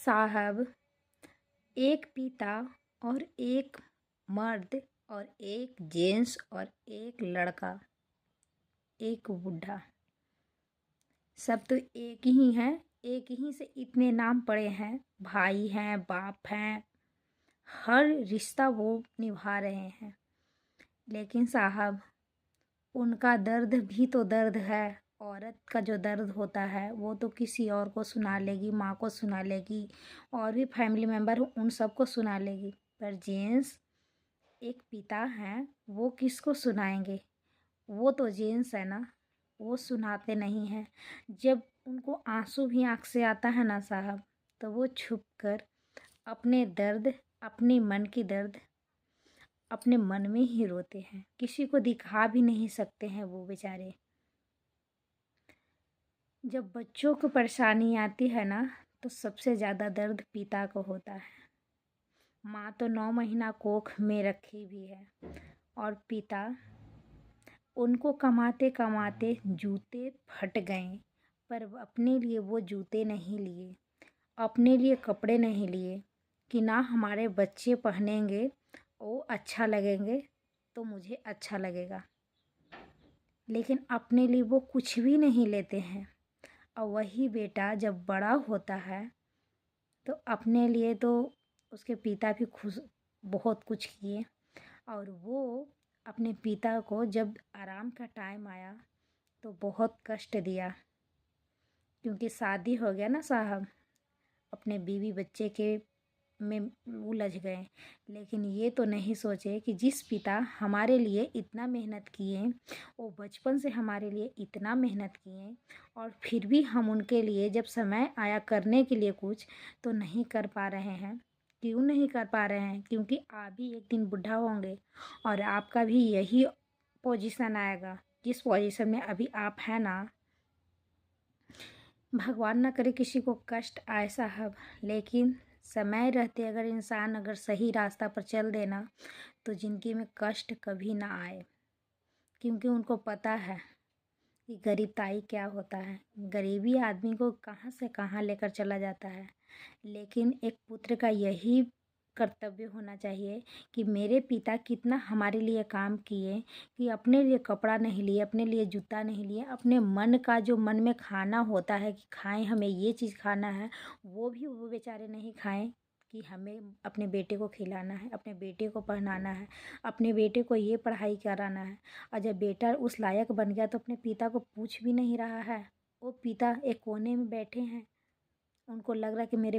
साहब, एक पिता और एक मर्द और एक जेंट्स और एक लड़का, एक बूढ़ा, सब तो एक ही हैं। एक ही से इतने नाम पड़े हैं, भाई हैं, बाप हैं, हर रिश्ता वो निभा रहे हैं। लेकिन साहब, उनका दर्द भी तो दर्द है। औरत का जो दर्द होता है वो तो किसी और को सुना लेगी, माँ को सुना लेगी, और भी फैमिली मेम्बर उन सबको सुना लेगी। पर जेंट्स एक पिता हैं, वो किसको सुनाएंगे? वो तो जेंट्स है ना, वो सुनाते नहीं हैं। जब उनको आंसू भी आँख से आता है ना साहब, तो वो छुप कर अपने दर्द, अपने मन की दर्द अपने मन में ही रोते हैं। किसी को दिखा भी नहीं सकते हैं वो बेचारे। जब बच्चों को परेशानी आती है ना, तो सबसे ज़्यादा दर्द पिता को होता है। माँ तो 9 महीना कोख में रखी भी है, और पिता, उनको कमाते कमाते जूते फट गए, पर अपने लिए वो जूते नहीं लिए, अपने लिए कपड़े नहीं लिए कि ना हमारे बच्चे पहनेंगे, वो अच्छा लगेंगे तो मुझे अच्छा लगेगा। लेकिन अपने लिए वो कुछ भी नहीं लेते हैं। और वही बेटा जब बड़ा होता है तो अपने लिए तो उसके पिता भी खुश बहुत कुछ किए, और वो अपने पिता को जब आराम का टाइम आया तो बहुत कष्ट दिया। क्योंकि शादी हो गया ना साहब, अपने बीवी बच्चे के में उलझ गए। लेकिन ये तो नहीं सोचे कि जिस पिता हमारे लिए इतना मेहनत किए, वो बचपन से हमारे लिए इतना मेहनत किए, और फिर भी हम उनके लिए जब समय आया करने के लिए कुछ, तो नहीं कर पा रहे हैं। क्यों नहीं कर पा रहे हैं? क्योंकि आप भी एक दिन बुढ़ा होंगे और आपका भी यही पोजीशन आएगा जिस पोजीशन में अभी आप हैं ना। भगवान ना करे किसी को कष्ट आए साहब, लेकिन समय रहते अगर इंसान अगर सही रास्ता पर चल देना, तो ज़िंदगी में कष्ट कभी ना आए। क्योंकि उनको पता है कि गरीबताई क्या होता है। गरीबी आदमी को कहाँ से कहाँ लेकर चला जाता है। लेकिन एक पुत्र का यही कर्तव्य होना चाहिए कि मेरे पिता कितना हमारे लिए काम किए, कि अपने लिए कपड़ा नहीं लिए, अपने लिए जूता नहीं लिए, अपने मन का जो मन में खाना होता है कि खाएं, हमें ये चीज़ खाना है, वो भी वो बेचारे नहीं खाएं कि हमें अपने बेटे को खिलाना है, अपने बेटे को पहनाना है, अपने बेटे को ये पढ़ाई कराना है। और जब बेटा उस लायक बन गया तो अपने पिता को पूछ भी नहीं रहा है। वो पिता एक कोने में बैठे हैं, उनको लग रहा है कि मेरे